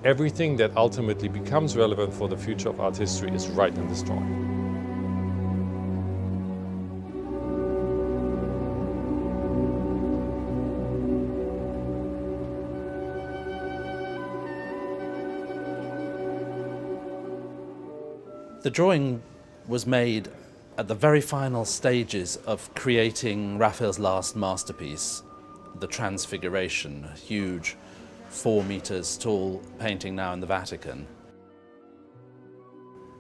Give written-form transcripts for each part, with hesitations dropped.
Everything that ultimately becomes relevant for the future of art history is right in this drawing. The drawing was made at the very final stages of creating Raphael's last masterpiece, the Transfiguration, a huge 4 meters tall painting now in the Vatican.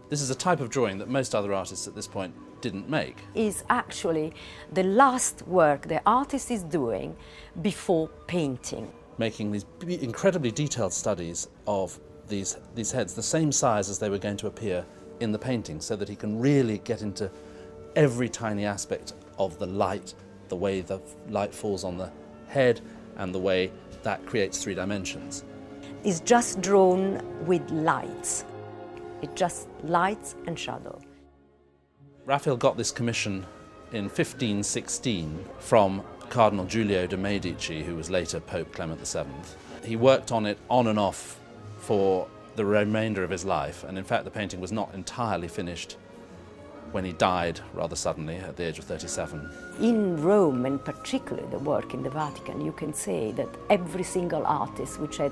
This is a type of drawing that most other artists at this point didn't make. Is actually the last work the artist is doing before painting. Making these incredibly detailed studies of these heads, the same size as they were going to appear in the painting, so that he can really get into every tiny aspect of the light, the way the light falls on the head and the way that creates 3 dimensions. It's just drawn with lights. It's just lights and shadow. Raphael got this commission in 1516 from Cardinal Giulio de' Medici, who was later Pope Clement VII. He worked on it on and off for the remainder of his life, and in fact the painting was not entirely finished when he died rather suddenly at the age of 37. In Rome, and particularly the work in the Vatican, you can say that every single artist which had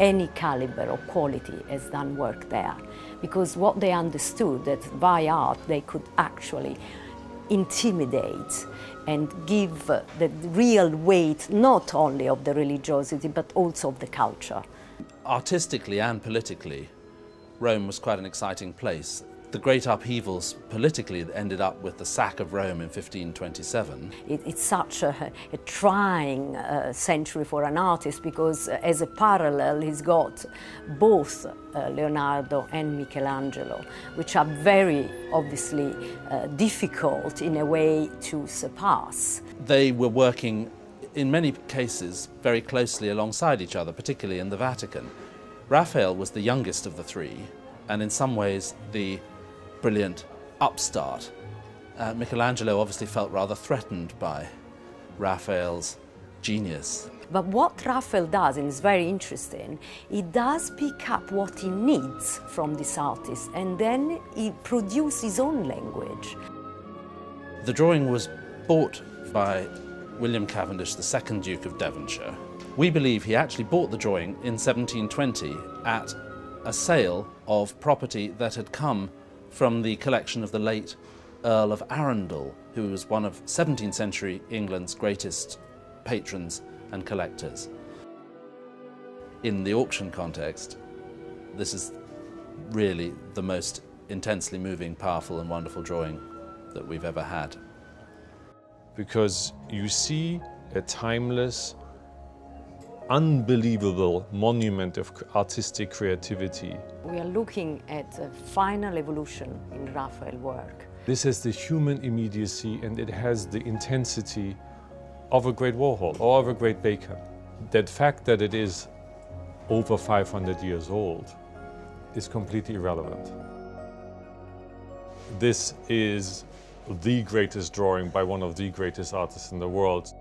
any caliber or quality has done work there, because what they understood that by art they could actually intimidate and give the real weight not only of the religiosity but also of the culture. Artistically and politically, Rome was quite an exciting place. The great upheavals politically ended up with the sack of Rome in 1527. It's such a trying century for an artist, because as a parallel he's got both Leonardo and Michelangelo, which are very obviously difficult in a way to surpass. They were working in many cases very closely alongside each other, particularly in the Vatican. Raphael was the youngest of the 3, and in some ways the brilliant upstart. Michelangelo obviously felt rather threatened by Raphael's genius. But what Raphael does, and it's very interesting, he does pick up what he needs from this artist, and then he produces his own language. The drawing was bought by William Cavendish, the 2nd Duke of Devonshire. We believe he actually bought the drawing in 1720 at a sale of property that had come from the collection of the late Earl of Arundel, who was one of 17th century England's greatest patrons and collectors. In the auction context, this is really the most intensely moving, powerful and wonderful drawing that we've ever had. Because you see a timeless, unbelievable monument of artistic creativity. We are looking at a final evolution in Raphael work. This has the human immediacy, and it has the intensity of a great Warhol or of a great Bacon. That fact that it is over 500 years old is completely irrelevant. This is the greatest drawing by one of the greatest artists in the world.